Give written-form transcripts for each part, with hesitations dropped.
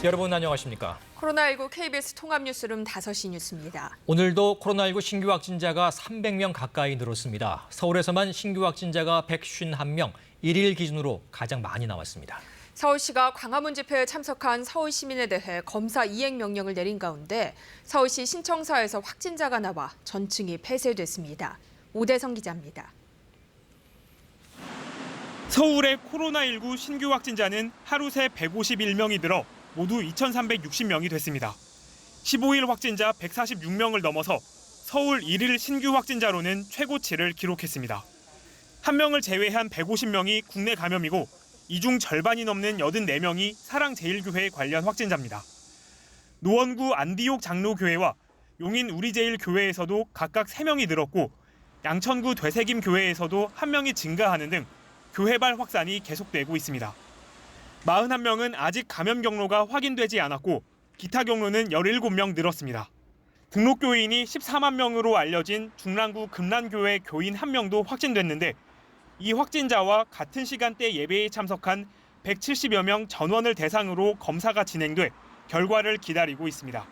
여러분 안녕하십니까? 코로나19 KBS 통합뉴스룸 5시 뉴스입니다. 오늘도 코로나19 신규 확진자가 300명 가까이 늘었습니다. 서울에서만 신규 확진자가 151명, 1일 기준으로 가장 많이 나왔습니다. 서울시가 광화문 집회에 참석한 서울 시민에 대해 검사 이행 명령을 내린 가운데 서울시 신청사에서 확진자가 나와 전층이 폐쇄됐습니다. 오대성 기자입니다. 서울의 코로나19 신규 확진자는 하루 새 151명이 늘어 모두 2,360명이 됐습니다. 15일 확진자 146명을 넘어서 서울 1일 신규 확진자로는 최고치를 기록했습니다. 한 명을 제외한 150명이 국내 감염이고 이 중 절반이 넘는 84명이 사랑제일교회 관련 확진자입니다. 노원구 안디옥 장로교회와 용인 우리제일교회에서도 각각 3명이 늘었고 양천구 되새김교회에서도 1명이 증가하는 등 교회발 확산이 계속되고 있습니다. 41명은 아직 감염 경로가 확인되지 않았고 기타 경로는 17명 늘었습니다. 등록 교인이 14만 명으로 알려진 중랑구 금란교회 교인 1명도 확진됐는데 이 확진자와 같은 시간대 예배에 참석한 170여 명 전원을 대상으로 검사가 진행돼 결과를 기다리고 있습니다.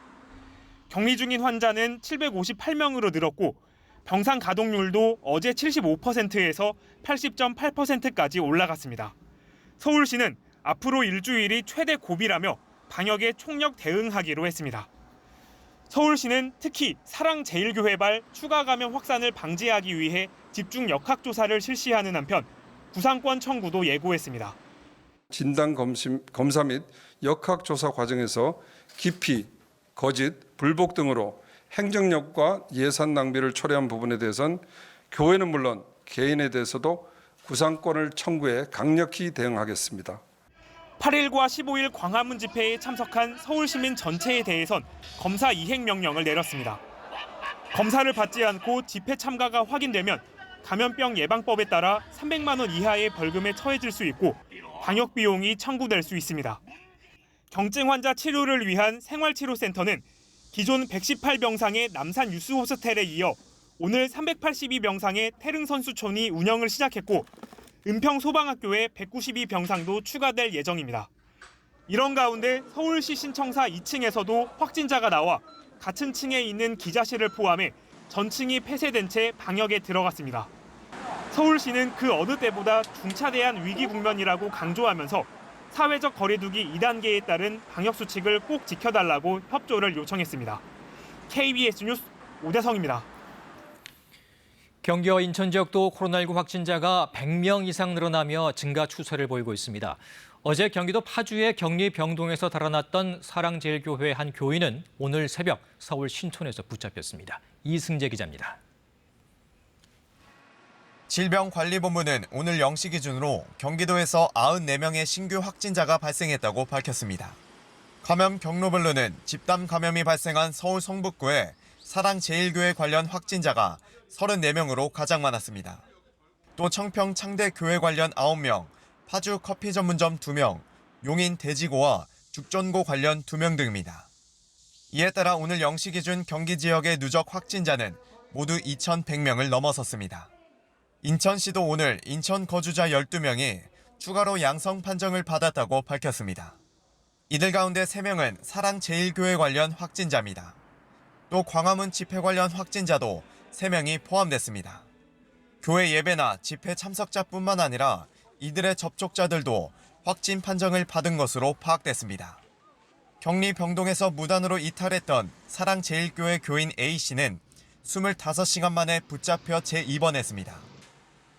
격리 중인 환자는 758명으로 늘었고 병상 가동률도 어제 75%에서 80.8%까지 올라갔습니다. 서울시는 앞으로 일주일이 최대 고비라며 방역에 총력 대응하기로 했습니다. 서울시는 특히 사랑제일교회발 추가 감염 확산을 방지하기 위해 집중 역학조사를 실시하는 한편 구상권 청구도 예고했습니다. 진단 검사 및 역학조사 과정에서 기피, 거짓, 불복 등으로 행정력과 예산 낭비를 초래한 부분에 대해선 교회는 물론 개인에 대해서도 구상권을 청구해 강력히 대응하겠습니다. 8일과 15일 광화문 집회에 참석한 서울시민 전체에 대해선 검사 이행 명령을 내렸습니다. 검사를 받지 않고 집회 참가가 확인되면 감염병 예방법에 따라 300만 원 이하의 벌금에 처해질 수 있고 방역 비용이 청구될 수 있습니다. 경증 환자 치료를 위한 생활치료센터는 기존 118병상의 남산 유스호스텔에 이어 오늘 382병상의 태릉선수촌이 운영을 시작했고 은평소방학교에 192병상도 추가될 예정입니다. 이런 가운데 서울시 신청사 2층에서도 확진자가 나와 같은 층에 있는 기자실을 포함해 전층이 폐쇄된 채 방역에 들어갔습니다. 서울시는 그 어느 때보다 중차대한 위기 국면이라고 강조하면서 사회적 거리두기 2단계에 따른 방역 수칙을 꼭 지켜달라고 협조를 요청했습니다. KBS 뉴스 오대성입니다. 경기와 인천 지역도 코로나19 확진자가 100명 이상 늘어나며 증가 추세를 보이고 있습니다. 어제 경기도 파주의 격리 병동에서 달아났던 사랑제일교회 한 교인은 오늘 새벽 서울 신촌에서 붙잡혔습니다. 이승재 기자입니다. 질병관리본부는 오늘 0시 기준으로 경기도에서 94명의 신규 확진자가 발생했다고 밝혔습니다. 감염 경로별로는 집단 감염이 발생한 서울 성북구에 사랑제일교회 관련 확진자가 34명으로 가장 많았습니다. 또 청평 창대교회 관련 9명, 파주 커피 전문점 2명, 용인 대지고와 죽전고 관련 2명 등입니다. 이에 따라 오늘 0시 기준 경기 지역의 누적 확진자는 모두 2,100명을 넘어섰습니다. 인천시도 오늘 인천 거주자 12명이 추가로 양성 판정을 받았다고 밝혔습니다. 이들 가운데 3명은 사랑제일교회 관련 확진자입니다. 또 광화문 집회 관련 확진자도 3명이 포함됐습니다. 교회 예배나 집회 참석자뿐만 아니라 이들의 접촉자들도 확진 판정을 받은 것으로 파악됐습니다. 격리 병동에서 무단으로 이탈했던 사랑제일교회 교인 A씨는 25시간 만에 붙잡혀 재입원했습니다.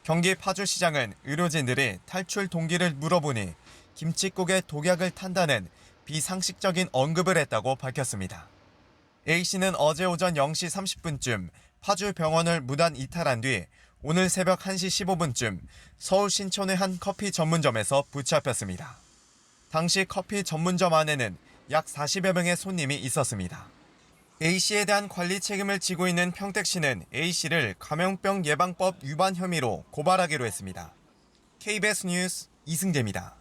경기 파주시장은 의료진들이 탈출 동기를 물어보니 김칫국에 독약을 탄다는 비상식적인 언급을 했다고 밝혔습니다. A씨는 어제 오전 0시 30분쯤 파주 병원을 무단 이탈한 뒤 오늘 새벽 1시 15분쯤 서울 신촌의 한 커피 전문점에서 붙잡혔습니다. 당시 커피 전문점 안에는 약 40여 명의 손님이 있었습니다. A씨에 대한 관리 책임을 지고 있는 평택시는 A씨를 감염병 예방법 위반 혐의로 고발하기로 했습니다. KBS 뉴스 이승재입니다.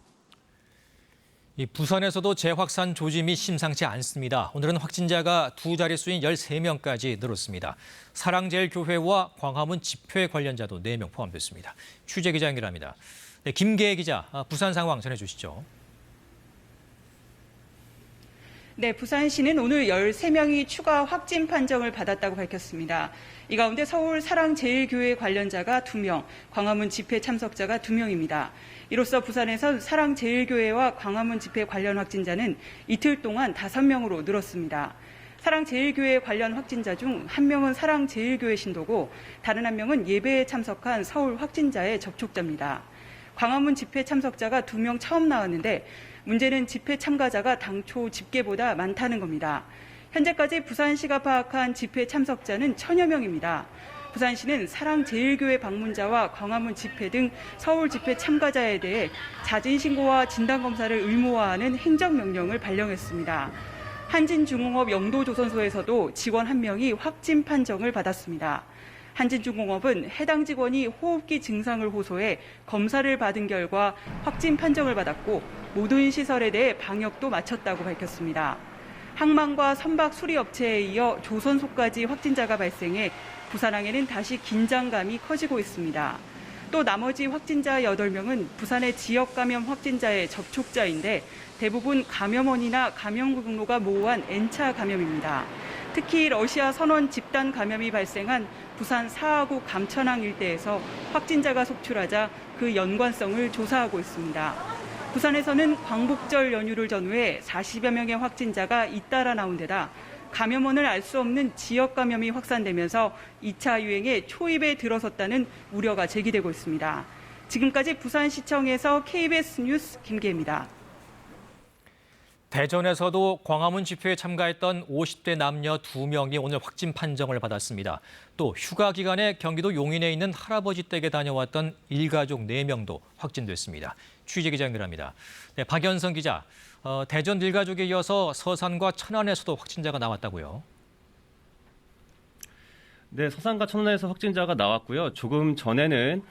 부산에서도 재확산 조짐이 심상치 않습니다. 오늘은 확진자가 두 자릿수인 13명까지 늘었습니다. 사랑제일교회와 광화문 집회 관련자도 4명 포함됐습니다. 취재 기자 연결합니다. 네, 김계혜 기자, 부산 상황 전해주시죠. 네, 부산시는 오늘 13명이 추가 확진 판정을 받았다고 밝혔습니다. 이 가운데 서울 사랑제일교회 관련자가 2명, 광화문 집회 참석자가 2명입니다. 이로써 부산에선 사랑제일교회와 광화문 집회 관련 확진자는 이틀 동안 5명으로 늘었습니다. 사랑제일교회 관련 확진자 중 1명은 사랑제일교회 신도고 다른 1명은 예배에 참석한 서울 확진자의 접촉자입니다. 광화문 집회 참석자가 2명 처음 나왔는데 문제는 집회 참가자가 당초 집계보다 많다는 겁니다. 현재까지 부산시가 파악한 집회 참석자는 1000여 명입니다. 부산시는 사랑제일교회 방문자와 광화문 집회 등 서울 집회 참가자에 대해 자진신고와 진단검사를 의무화하는 행정명령을 발령했습니다. 한진중공업 영도조선소에서도 직원 1명이 확진 판정을 받았습니다. 한진중공업은 해당 직원이 호흡기 증상을 호소해 검사를 받은 결과 확진 판정을 받았고 모든 시설에 대해 방역도 마쳤다고 밝혔습니다. 항만과 선박 수리업체에 이어 조선소까지 확진자가 발생해 부산항에는 다시 긴장감이 커지고 있습니다. 또 나머지 확진자 8명은 부산의 지역 감염 확진자의 접촉자인데 대부분 감염원이나 감염経路가 모호한 N차 감염입니다. 특히 러시아 선원 집단 감염이 발생한 부산 사하구 감천항 일대에서 확진자가 속출하자 그 연관성을 조사하고 있습니다. 부산에서는 광복절 연휴를 전후해 40여 명의 확진자가 잇따라 나온 데다 감염원을 알 수 없는 지역 감염이 확산되면서 2차 유행에 초입에 들어섰다는 우려가 제기되고 있습니다. 지금까지 부산시청에서 KBS 뉴스 김계입니다. 대전에서도 광화문 집회에 참가했던 50대 남녀 2명이 오늘 확진 판정을 받았습니다. 또 휴가 기간에 경기도 용인에 있는 할아버지 댁에 다녀왔던 일가족 4명도 확진됐습니다. 취재기자 연결합니다. 네, 박연성 기자, 대전 일가족에 이어서 서산과 천안에서도 확진자가 나왔다고요? 네, 서산과 천안에서 확진자가 나왔고요. 조금 전에는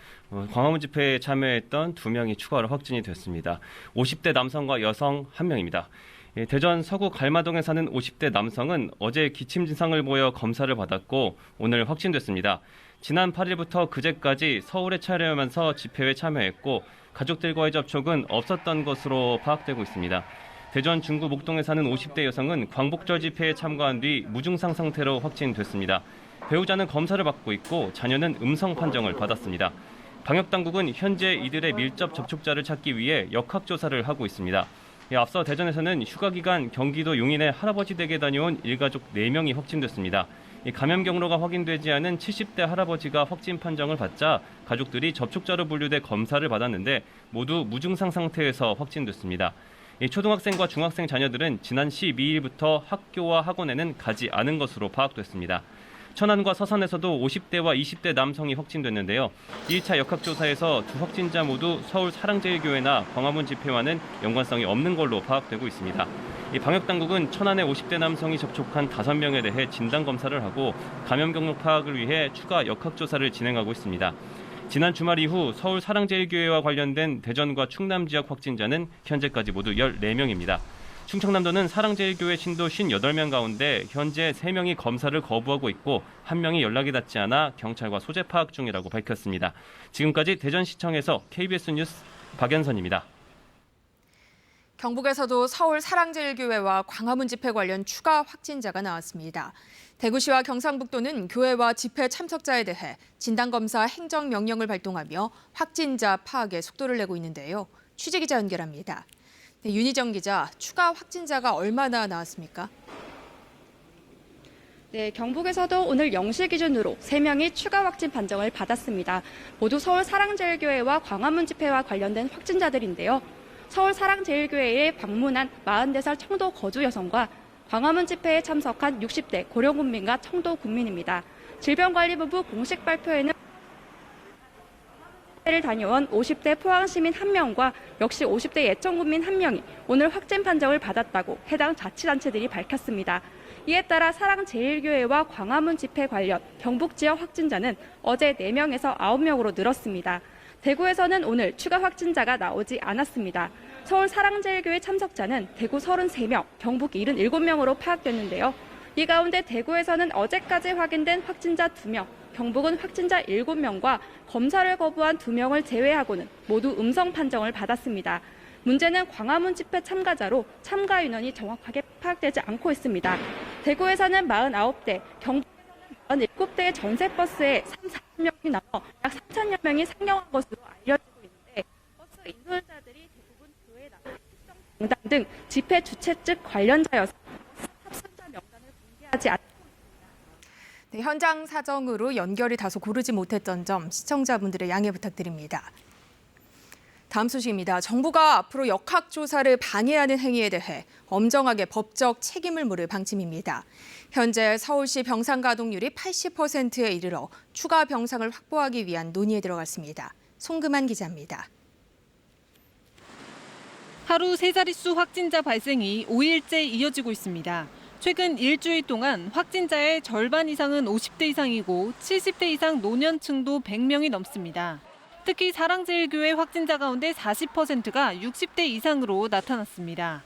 광화문 집회에 참여했던 2명이 추가로 확진이 됐습니다. 50대 남성과 여성 1명입니다. 대전 서구 갈마동에 사는 50대 남성은 어제 기침 증상을 보여 검사를 받았고 오늘 확진됐습니다. 지난 8일부터 그제까지 서울에 촬영하면서 집회에 참여했고 가족들과의 접촉은 없었던 것으로 파악되고 있습니다. 대전 중구 목동에 사는 50대 여성은 광복절 집회에 참가한 뒤 무증상 상태로 확진됐습니다. 배우자는 검사를 받고 있고 자녀는 음성 판정을 받았습니다. 방역당국은 현재 이들의 밀접 접촉자를 찾기 위해 역학조사를 하고 있습니다. 앞서 대전에서는 휴가 기간 경기도 용인의 할아버지 댁에 다녀온 일가족 4명이 확진됐습니다. 감염 경로가 확인되지 않은 70대 할아버지가 확진 판정을 받자 가족들이 접촉자로 분류돼 검사를 받았는데 모두 무증상 상태에서 확진됐습니다. 초등학생과 중학생 자녀들은 지난 12일부터 학교와 학원에는 가지 않은 것으로 파악됐습니다. 천안과 서산에서도 50대와 20대 남성이 확진됐는데요. 1차 역학조사에서 2 확진자 모두 서울 사랑제일교회나 광화문 집회와는 연관성이 없는 걸로 파악되고 있습니다. 방역당국은 천안의 50대 남성이 접촉한 5명에 대해 진단검사를 하고 감염 경로 파악을 위해 추가 역학조사를 진행하고 있습니다. 지난 주말 이후 서울 사랑제일교회와 관련된 대전과 충남 지역 확진자는 현재까지 모두 14명입니다. 충청남도는 사랑제일교회 신도 58명 가운데 현재 3명이 검사를 거부하고 있고 1명이 연락이 닿지 않아 경찰과 소재 파악 중이라고 밝혔습니다. 지금까지 대전시청에서 KBS 뉴스 박연선입니다. 경북에서도 서울 사랑제일교회와 광화문 집회 관련 추가 확진자가 나왔습니다. 대구시와 경상북도는 교회와 집회 참석자에 대해 진단검사 행정명령을 발동하며 확진자 파악에 속도를 내고 있는데요. 취재기자 연결합니다. 네, 윤희정 기자, 추가 확진자가 얼마나 나왔습니까? 네, 경북에서도 오늘 0시 기준으로 3명이 추가 확진 판정을 받았습니다. 모두 서울 사랑제일교회와 광화문 집회와 관련된 확진자들인데요. 서울 사랑제일교회에 방문한 40살 청도 거주 여성과 광화문 집회에 참석한 60대 고령군민과 청도 군민입니다. 질병관리본부 공식 발표에는 를 다녀온 50대 포항시민 1명과 역시 50대 예천군민 1명이 오늘 확진 판정을 받았다고 해당 자치단체들이 밝혔습니다. 이에 따라 사랑제일교회와 광화문 집회 관련 경북 지역 확진자는 어제 4명에서 9명으로 늘었습니다. 대구에서는 오늘 추가 확진자가 나오지 않았습니다. 서울 사랑제일교회 참석자는 대구 33명, 경북 77명으로 파악됐는데요. 이 가운데 대구에서는 어제까지 확인된 확진자 2명, 경북은 확진자 7명과 검사를 거부한 2명을 제외하고는 모두 음성 판정을 받았습니다. 문제는 광화문 집회 참가자로 참가 인원이 정확하게 파악되지 않고 있습니다. 대구에서는 49대, 경기도에서는 47대의 전세버스에 30~40명이 나와 약 3천여 명이 상경한 것으로 알려지고 있는데 버스 인솔자들이 대부분 교회 나 특정 정당 등 집회 주최 측 관련자여서 버스 탑승자 명단을 공개하지 않습니다. 네, 현장 사정으로 연결이 다소 고르지 못했던 점 시청자분들의 양해 부탁드립니다. 다음 소식입니다. 정부가 앞으로 역학조사를 방해하는 행위에 대해 엄정하게 법적 책임을 물을 방침입니다. 현재 서울시 병상 가동률이 80%에 이르러 추가 병상을 확보하기 위한 논의에 들어갔습니다. 송금한 기자입니다. 하루 세 자릿수 확진자 발생이 5일째 이어지고 있습니다. 최근 일주일 동안 확진자의 절반 이상은 50대 이상이고 70대 이상 노년층도 100명이 넘습니다. 특히 사랑제일교회 확진자 가운데 40%가 60대 이상으로 나타났습니다.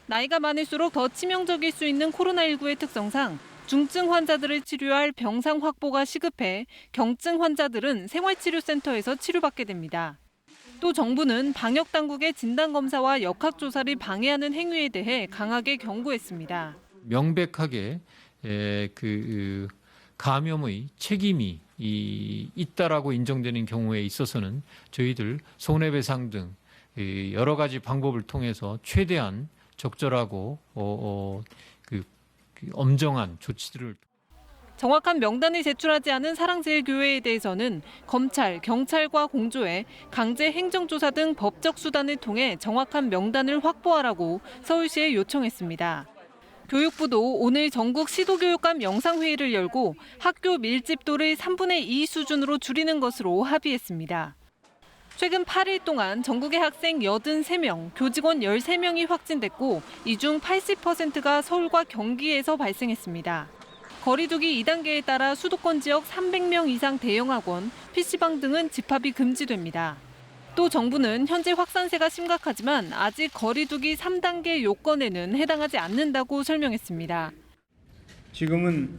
나이가 많을수록 더 치명적일 수 있는 코로나19의 특성상 중증 환자들을 치료할 병상 확보가 시급해 경증 환자들은 생활치료센터에서 치료받게 됩니다. 또 정부는 방역당국의 진단검사와 역학조사를 방해하는 행위에 대해 강하게 경고했습니다. 명백하게 감염의 책임이 있다라고 인정되는 경우에 있어서는 저희들 손해배상 등 여러 가지 방법을 통해서 최대한 적절하고 엄정한 조치들을 정확한 명단을 제출하지 않은 사랑제일교회에 대해서는 검찰, 경찰과 공조해 강제 행정조사 등 법적 수단을 통해 정확한 명단을 확보하라고 서울시에 요청했습니다. 교육부도 오늘 전국 시도교육감 영상회의를 열고 학교 밀집도를 3분의 2 수준으로 줄이는 것으로 합의했습니다. 최근 8일 동안 전국의 학생 83명, 교직원 13명이 확진됐고 이 중 80%가 서울과 경기에서 발생했습니다. 거리두기 2단계에 따라 수도권 지역 300명 이상 대형학원, PC방 등은 집합이 금지됩니다. 또 정부는 현재 확산세가 심각하지만 아직 거리두기 3단계 요건에는 해당하지 않는다고 설명했습니다. 지금은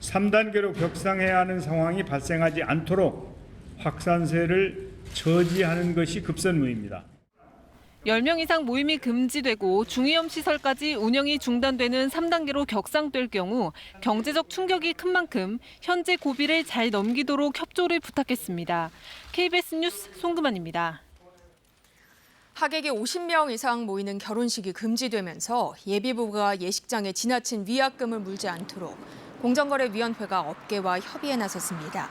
3단계로 격상해야 하는 상황이 발생하지 않도록 확산세를 저지하는 것이 급선무입니다. 10명 이상 모임이 금지되고 중위험 시설까지 운영이 중단되는 3단계로 격상될 경우 경제적 충격이 큰 만큼 현재 고비를 잘 넘기도록 협조를 부탁했습니다. KBS 뉴스 송금환입니다. 하객이 50명 이상 모이는 결혼식이 금지되면서 예비부가 예식장에 지나친 위약금을 물지 않도록 공정거래위원회가 업계와 협의에 나섰습니다.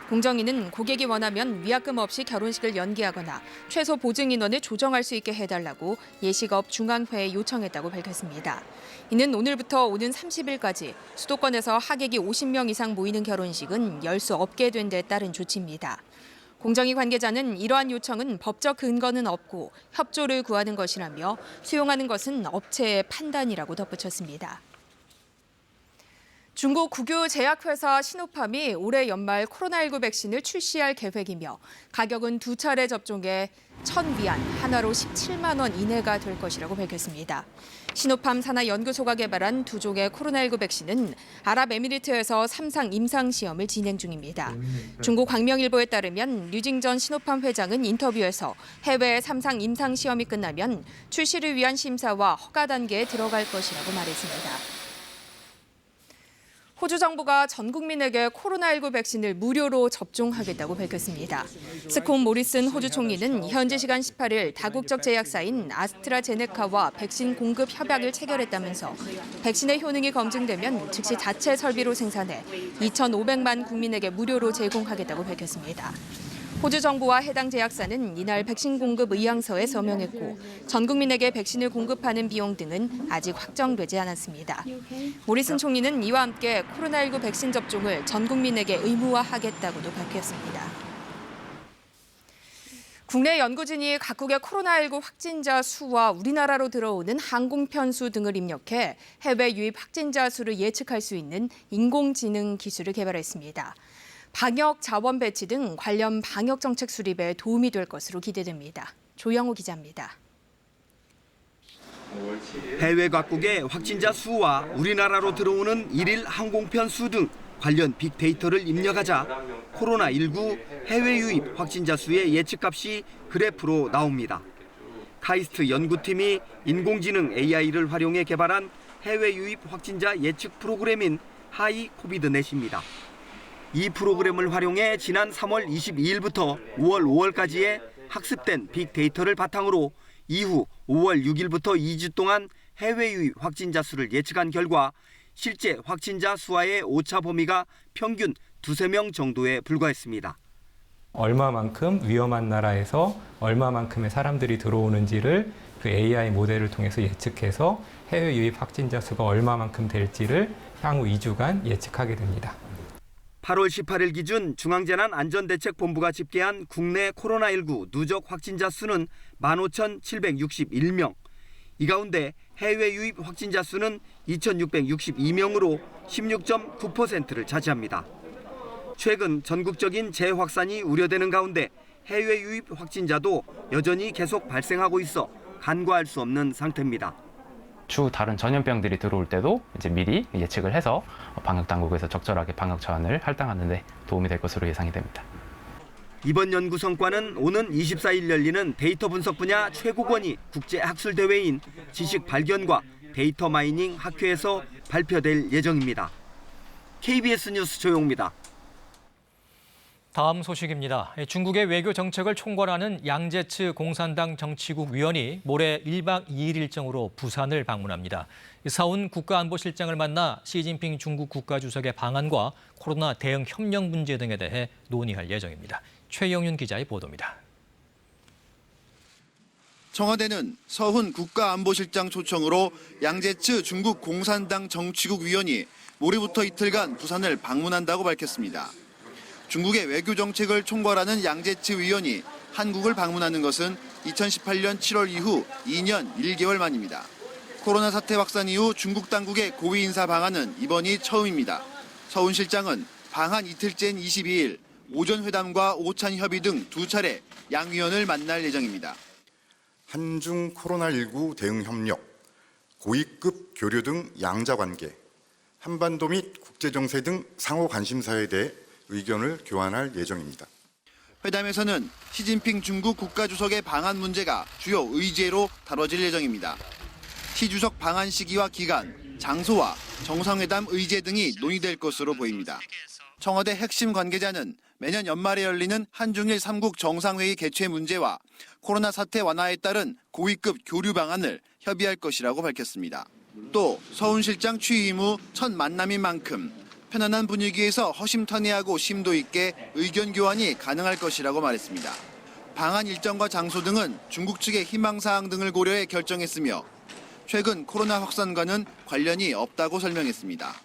공정위는 고객이 원하면 위약금 없이 결혼식을 연기하거나 최소 보증 인원을 조정할 수 있게 해달라고 예식업 중앙회에 요청했다고 밝혔습니다. 이는 오늘부터 오는 30일까지 수도권에서 하객이 50명 이상 모이는 결혼식은 열 수 없게 된 데 따른 조치입니다. 공정위 관계자는 이러한 요청은 법적 근거는 없고 협조를 구하는 것이라며 수용하는 것은 업체의 판단이라고 덧붙였습니다. 중국 국유 제약회사 시노팜이 올해 연말 코로나19 백신을 출시할 계획이며 가격은 2차례 접종에 1,000위안, 하나로 17만 원 이내가 될 것이라고 밝혔습니다. 시노팜 산하연구소가 개발한 두 종의 코로나19 백신은 아랍에미리트에서 3상 임상 시험을 진행 중입니다. 중국 광명일보에 따르면 류징전 시노팜 회장은 인터뷰에서 해외 3상 임상 시험이 끝나면 출시를 위한 심사와 허가 단계에 들어갈 것이라고 말했습니다. 호주 정부가 전 국민에게 코로나19 백신을 무료로 접종하겠다고 밝혔습니다. 스콧 모리슨 호주 총리는 현지 시간 18일 다국적 제약사인 아스트라제네카와 백신 공급 협약을 체결했다면서 백신의 효능이 검증되면 즉시 자체 설비로 생산해 2,500만 국민에게 무료로 제공하겠다고 밝혔습니다. 호주 정부와 해당 제약사는 이날 백신 공급 의향서에 서명했고 전 국민에게 백신을 공급하는 비용 등은 아직 확정되지 않았습니다. 모리슨 총리는 이와 함께 코로나19 백신 접종을 전 국민에게 의무화하겠다고도 밝혔습니다. 국내 연구진이 각국의 코로나19 확진자 수와 우리나라로 들어오는 항공편 수 등을 입력해 해외 유입 확진자 수를 예측할 수 있는 인공지능 기술을 개발했습니다. 방역 자원 배치 등 관련 방역 정책 수립에 도움이 될 것으로 기대됩니다. 조영호 기자입니다. 해외 각국의 확진자 수와 우리나라로 들어오는 일일 항공편 수 등 관련 빅데이터를 입력하자 코로나19 해외 유입 확진자 수의 예측값이 그래프로 나옵니다. 카이스트 연구팀이 인공지능 AI를 활용해 개발한 해외 유입 확진자 예측 프로그램인 하이 코비드넷입니다. 이 프로그램을 활용해 지난 3월 22일부터 5월 5월까지의 학습된 빅데이터를 바탕으로 이후 5월 6일부터 2주 동안 해외 유입 확진자 수를 예측한 결과 실제 확진자 수와의 오차 범위가 평균 2~3명 정도에 불과했습니다. 얼마만큼 위험한 나라에서 얼마만큼의 사람들이 들어오는지를 그 AI 모델을 통해서 예측해서 해외 유입 확진자 수가 얼마만큼 될지를 향후 2주간 예측하게 됩니다. 8월 18일 기준 중앙재난안전대책본부가 집계한 국내 코로나19 누적 확진자 수는 15,761명. 이 가운데 해외 유입 확진자 수는 2,662명으로 16.9%를 차지합니다. 최근 전국적인 재확산이 우려되는 가운데 해외 유입 확진자도 여전히 계속 발생하고 있어 간과할 수 없는 상태입니다. 추후 다른 전염병들이 들어올 때도 이제 미리 예측을 해서 방역 당국에서 적절하게 방역 차원을 할당하는 데 도움이 될 것으로 예상이 됩니다. 이번 연구 성과는 오는 24일 열리는 데이터 분석 분야 최고권위 국제학술대회인 지식 발견과 데이터 마이닝 학회에서 발표될 예정입니다. KBS 뉴스 조용입니다. 다음 소식입니다. 중국의 외교 정책을 총괄하는 양제츠 공산당 정치국 위원이 모레 1박 2일 일정으로 부산을 방문합니다. 서훈 국가안보실장을 만나 시진핑 중국 국가주석의 방안과 코로나 대응 협력 문제 등에 대해 논의할 예정입니다. 최영윤 기자의 보도입니다. 청와대는 서훈 국가안보실장 초청으로 양제츠 중국 공산당 정치국 위원이 모레부터 이틀간 부산을 방문한다고 밝혔습니다. 중국의 외교 정책을 총괄하는 양제츠 위원이 한국을 방문하는 것은 2018년 7월 이후 2년 1개월 만입니다. 코로나 사태 확산 이후 중국 당국의 고위 인사 방한은 이번이 처음입니다. 서훈 실장은 방한 이틀째인 22일 오전 회담과 오찬 협의 등 2차례 양 위원을 만날 예정입니다. 한중 코로나19 대응 협력, 고위급 교류 등 양자 관계, 한반도 및 국제 정세 등 상호 관심사에 대해 의견을 교환할 예정입니다. 회담에서는 시진핑 중국 국가주석의 방한 문제가 주요 의제로 다뤄질 예정입니다. 시 주석 방한 시기와 기간, 장소와 정상회담 의제 등이 논의될 것으로 보입니다. 청와대 핵심 관계자는 매년 연말에 열리는 한중일 3국 정상회의 개최 문제와 코로나 사태 완화에 따른 고위급 교류 방안을 협의할 것이라고 밝혔습니다. 또 서훈 실장 취임 후 첫 만남인 만큼 편안한 분위기에서 허심탄회하고 심도 있게 의견 교환이 가능할 것이라고 말했습니다. 방한 일정과 장소 등은 중국 측의 희망사항 등을 고려해 결정했으며 최근 코로나 확산과는 관련이 없다고 설명했습니다.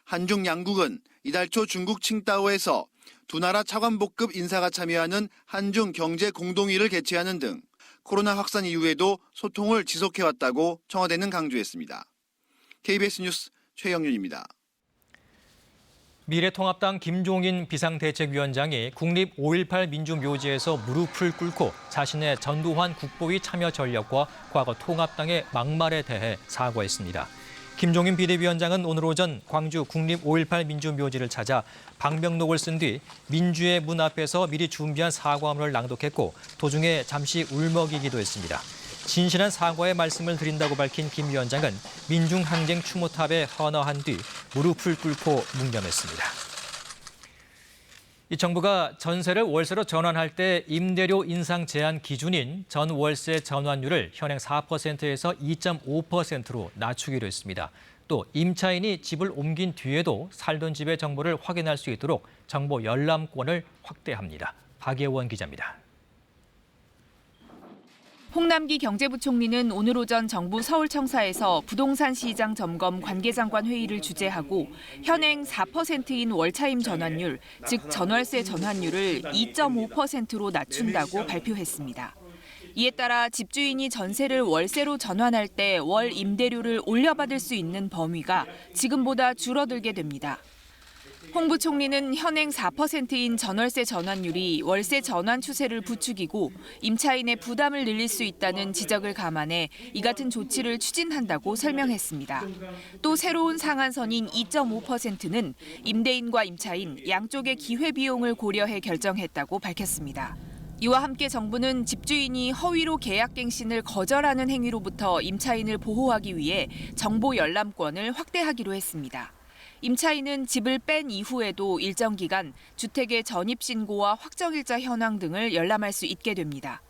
한중 양국은 이달 초 중국 칭다오에서 두 나라 차관복급 인사가 참여하는 한중 경제 공동회의를 개최하는 등 코로나 확산 이후에도 소통을 지속해왔다고 청와대는 강조했습니다. KBS 뉴스 최영윤입니다. 미래통합당 김종인 비상대책위원장이 국립 5.18 민주묘지에서 무릎을 꿇고 자신의 전두환 국보위 참여 전력과 과거 통합당의 막말에 대해 사과했습니다. 김종인 비대위원장은 오늘 오전 광주 국립 5.18 민주묘지를 찾아 방명록을 쓴 뒤 민주의 문 앞에서 미리 준비한 사과문을 낭독했고 도중에 잠시 울먹이기도 했습니다. 진실한 사과의 말씀을 드린다고 밝힌 김 위원장은 민중항쟁 추모탑에 헌화한 뒤 무릎을 꿇고 묵념했습니다. 이 정부가 전세를 월세로 전환할 때 임대료 인상 제한 기준인 전월세 전환율을 현행 4%에서 2.5%로 낮추기로 했습니다. 또 임차인이 집을 옮긴 뒤에도 살던 집의 정보를 확인할 수 있도록 정보 열람권을 확대합니다. 박예원 기자입니다. 홍남기 경제부총리는 오늘 오전 정부 서울청사에서 부동산 시장 점검 관계장관 회의를 주재하고 현행 4%인 월차임 전환율, 즉 전월세 전환율을 2.5%로 낮춘다고 발표했습니다. 이에 따라 집주인이 전세를 월세로 전환할 때 월 임대료를 올려받을 수 있는 범위가 지금보다 줄어들게 됩니다. 홍 부총리는 현행 4%인 전월세 전환율이 월세 전환 추세를 부추기고 임차인의 부담을 늘릴 수 있다는 지적을 감안해 이 같은 조치를 추진한다고 설명했습니다. 또 새로운 상한선인 2.5%는 임대인과 임차인 양쪽의 기회비용을 고려해 결정했다고 밝혔습니다. 이와 함께 정부는 집주인이 허위로 계약갱신을 거절하는 행위로부터 임차인을 보호하기 위해 정보 열람권을 확대하기로 했습니다. 임차인은 집을 뺀 이후에도 일정 기간 주택의 전입신고와 확정일자 현황 등을 열람할 수 있게 됩니다.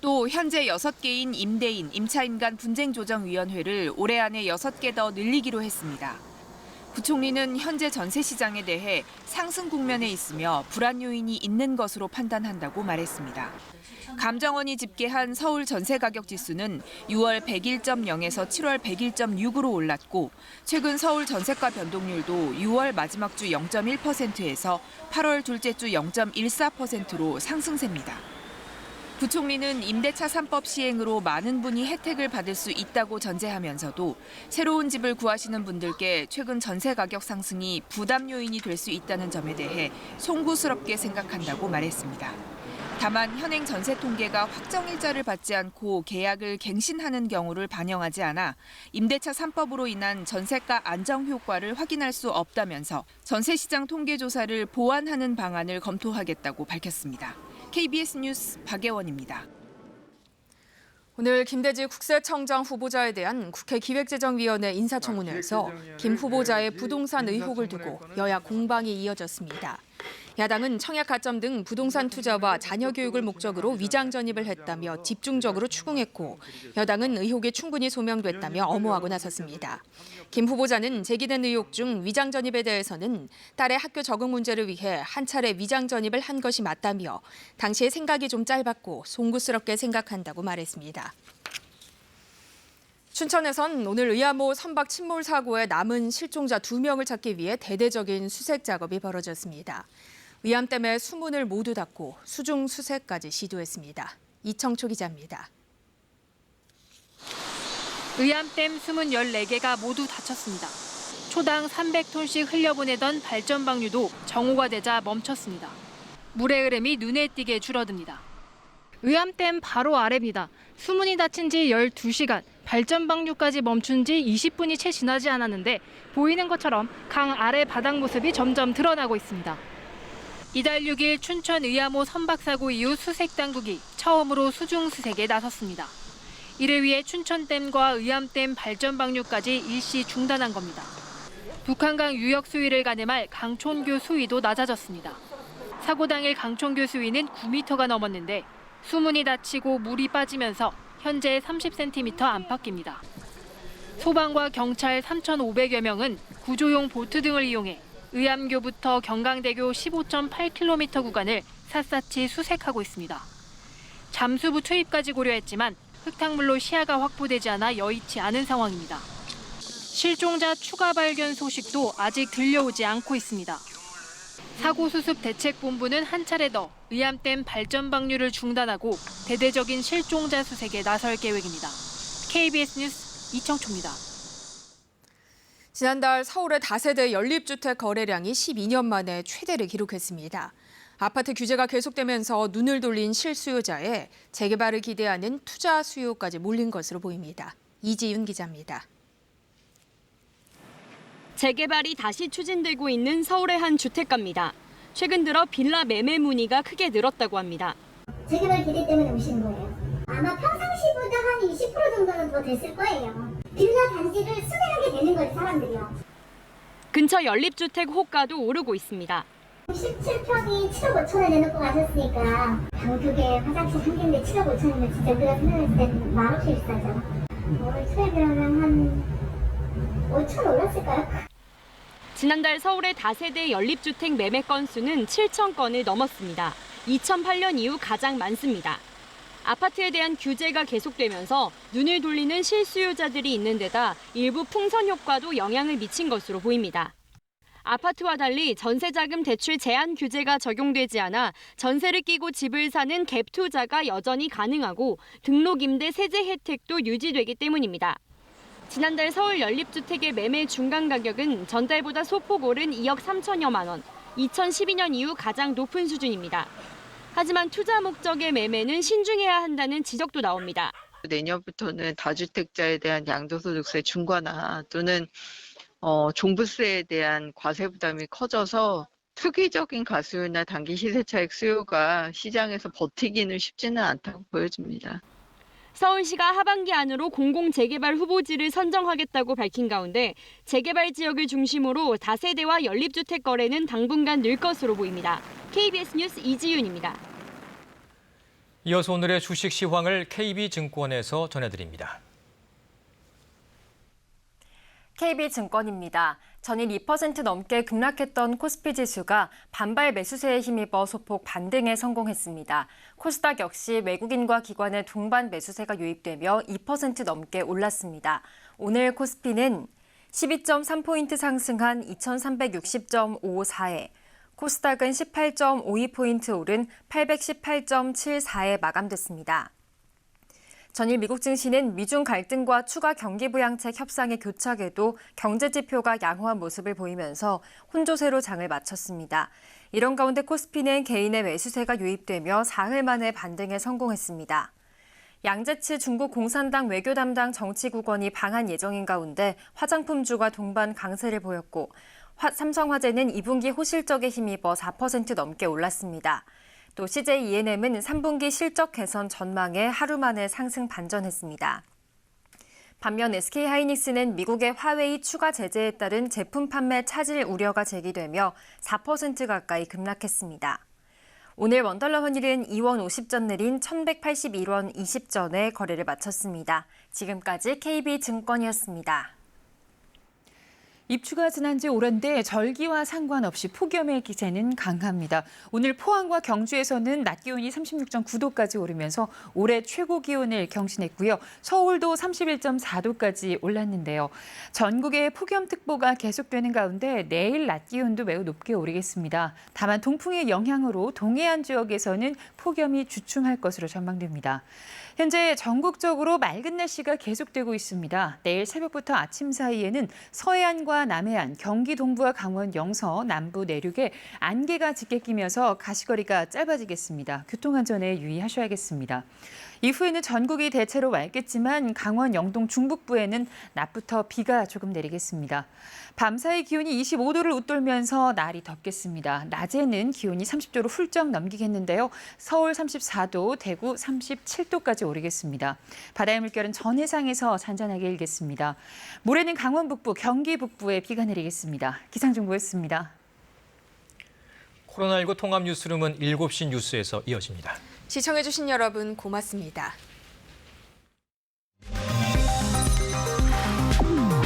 또 현재 6개인 임대인, 임차인 간 분쟁조정위원회를 올해 안에 6개 더 늘리기로 했습니다. 부총리는 현재 전세 시장에 대해 상승 국면에 있으며 불안 요인이 있는 것으로 판단한다고 말했습니다. 감정원이 집계한 서울 전세 가격 지수는 6월 101.0에서 7월 101.6으로 올랐고 최근 서울 전세가 변동률도 6월 마지막 주 0.1%에서 8월 둘째 주 0.14%로 상승세입니다. 부총리는 임대차 3법 시행으로 많은 분이 혜택을 받을 수 있다고 전제하면서도 새로운 집을 구하시는 분들께 최근 전세 가격 상승이 부담 요인이 될 수 있다는 점에 대해 송구스럽게 생각한다고 말했습니다. 다만 현행 전세 통계가 확정일자를 받지 않고 계약을 갱신하는 경우를 반영하지 않아 임대차 3법으로 인한 전세가 안정 효과를 확인할 수 없다면서 전세시장 통계조사를 보완하는 방안을 검토하겠다고 밝혔습니다. KBS 뉴스 박예원입니다. 오늘 김대지 국세청장 후보자에 대한 국회 기획재정위원회 인사청문회에서 김 후보자의 부동산 의혹을 두고 여야 공방이 이어졌습니다. 야당은 청약 가점 등 부동산 투자와 자녀 교육을 목적으로 위장 전입을 했다며 집중적으로 추궁했고 여당은 의혹이 충분히 소명됐다며 엄호하고 나섰습니다. 김 후보자는 제기된 의혹 중 위장 전입에 대해서는 딸의 학교 적응 문제를 위해 한 차례 위장 전입을 한 것이 맞다며 당시의 생각이 좀 짧았고 송구스럽게 생각한다고 말했습니다. 춘천에선 오늘 의암호 선박 침몰 사고에 남은 실종자 2명을 찾기 위해 대대적인 수색 작업이 벌어졌습니다. 의암댐의 수문을 모두 닫고 수중 수색까지 시도했습니다. 이청초 기자입니다. 의암댐 수문 14개가 모두 닫혔습니다. 초당 300톤씩 흘려보내던 발전방류도 정오가 되자 멈췄습니다. 물의 흐름이 눈에 띄게 줄어듭니다. 의암댐 바로 아래입니다. 수문이 닫힌 지 12시간, 발전방류까지 멈춘 지 20분이 채 지나지 않았는데 보이는 것처럼 강 아래 바닥 모습이 점점 드러나고 있습니다. 이달 6일 춘천 의암호 선박사고 이후 수색당국이 처음으로 수중 수색에 나섰습니다. 이를 위해 춘천댐과 의암댐 발전방류까지 일시 중단한 겁니다. 북한강 유역 수위를 가늠할 강촌교 수위도 낮아졌습니다. 사고 당일 강촌교 수위는 9m가 넘었는데 수문이 닫히고 물이 빠지면서 현재 30cm 안팎입니다. 소방과 경찰 3,500여 명은 구조용 보트 등을 이용해 의암교부터 경강대교 15.8km 구간을 샅샅이 수색하고 있습니다. 잠수부 투입까지 고려했지만 흙탕물로 시야가 확보되지 않아 여의치 않은 상황입니다. 실종자 추가 발견 소식도 아직 들려오지 않고 있습니다. 사고수습대책본부는 한 차례 더 의암댐 발전방류를 중단하고 대대적인 실종자 수색에 나설 계획입니다. KBS 뉴스 이청초입니다. 지난달 서울의 다세대 연립주택 거래량이 12년 만에 최대를 기록했습니다. 아파트 규제가 계속되면서 눈을 돌린 실수요자에 재개발을 기대하는 투자 수요까지 몰린 것으로 보입니다. 이지윤 기자입니다. 재개발이 다시 추진되고 있는 서울의 한 주택가입니다. 최근 들어 빌라 매매 문의가 크게 늘었다고 합니다. 재개발 기대 때문에 오시는 거예요. 아마 평상시보다 한 20% 정도는 더 됐을 거예요. 빌라 단지를 수배하게 되는 거예요, 사람들이요. 근처 연립주택 호가도 오르고 있습니다. 17평이 7억 5천에 내놓고 가셨으니까 방두개 화장실 한 개인데 7억 5천이면 진짜 우리가 생각했을 때는 말없이 비싸죠. 월 수입이라면 한 5천 올랐을까요? 지난달 서울의 다세대 연립주택 매매 건수는 7천 건을 넘었습니다. 2008년 이후 가장 많습니다. 아파트에 대한 규제가 계속되면서 눈을 돌리는 실수요자들이 있는 데다 일부 풍선 효과도 영향을 미친 것으로 보입니다. 아파트와 달리 전세자금 대출 제한 규제가 적용되지 않아 전세를 끼고 집을 사는 갭 투자가 여전히 가능하고 등록임대 세제 혜택도 유지되기 때문입니다. 지난달 서울 연립주택의 매매 중간 가격은 전달보다 소폭 오른 2억 3천여만 원, 2012년 이후 가장 높은 수준입니다. 하지만 투자 목적의 매매는 신중해야 한다는 지적도 나옵니다. 내년부터는 다주택자에 대한 양도소득세 중과나 또는 종부세에 대한 과세 부담이 커져서 투기적인 가수율이나 단기 시세 차익 수요가 시장에서 버티기는 쉽지는 않다고 보여집니다. 서울시가 하반기 안으로 공공재개발 후보지를 선정하겠다고 밝힌 가운데 재개발 지역을 중심으로 다세대와 연립주택 거래는 당분간 늘 것으로 보입니다. KBS 뉴스 이지윤입니다. 이어서 오늘의 주식 시황을 KB증권에서 전해드립니다. KB증권입니다. 전일 2% 넘게 급락했던 코스피 지수가 반발 매수세에 힘입어 소폭 반등에 성공했습니다. 코스닥 역시 외국인과 기관의 동반 매수세가 유입되며 2% 넘게 올랐습니다. 오늘 코스피는 12.3포인트 상승한 2360.54에 코스닥은 18.52포인트 오른 818.74에 마감됐습니다. 전일 미국 증시는 미중 갈등과 추가 경기 부양책 협상의 교착에도 경제 지표가 양호한 모습을 보이면서 혼조세로 장을 마쳤습니다. 이런 가운데 코스피는 개인의 매수세가 유입되며 사흘 만에 반등에 성공했습니다. 양재치 중국 공산당 외교 담당 정치국원이 방한 예정인 가운데 화장품주가 동반 강세를 보였고 삼성화재는 2분기 호실적에 힘입어 4% 넘게 올랐습니다. 또 CJ E&M은 3분기 실적 개선 전망에 하루 만에 상승 반전했습니다. 반면 SK하이닉스는 미국의 화웨이 추가 제재에 따른 제품 판매 차질 우려가 제기되며 4% 가까이 급락했습니다. 오늘 원달러 환율은 2원 50전 내린 1181원 20전에 거래를 마쳤습니다. 지금까지 KB증권이었습니다. 입추가 지난 지 오랜데 절기와 상관없이 폭염의 기세는 강합니다. 오늘 포항과 경주에서는 낮 기온이 36.9도까지 오르면서 올해 최고 기온을 경신했고요. 서울도 31.4도까지 올랐는데요. 전국에 폭염특보가 계속되는 가운데 내일 낮 기온도 매우 높게 오르겠습니다. 다만 동풍의 영향으로 동해안 지역에서는 폭염이 주춤할 것으로 전망됩니다. 현재 전국적으로 맑은 날씨가 계속되고 있습니다. 내일 새벽부터 아침 사이에는 서해안과 남해안, 경기 동부와 강원 영서, 남부 내륙에 안개가 짙게 끼면서 가시거리가 짧아지겠습니다. 교통안전에 유의하셔야겠습니다. 이후에는 전국이 대체로 맑겠지만 강원 영동 중북부에는 낮부터 비가 조금 내리겠습니다. 밤사이 기온이 25도를 웃돌면서 날이 덥겠습니다. 낮에는 기온이 30도를 훌쩍 넘기겠는데요. 서울 34도, 대구 37도까지 오르겠습니다. 바다의 물결은 전 해상에서 잔잔하게 일겠습니다. 모레는 강원 북부, 경기 북부에 비가 내리겠습니다. 기상정보였습니다. 코로나19 통합 뉴스룸은 7시 뉴스에서 이어집니다. 시청해주신 여러분 고맙습니다.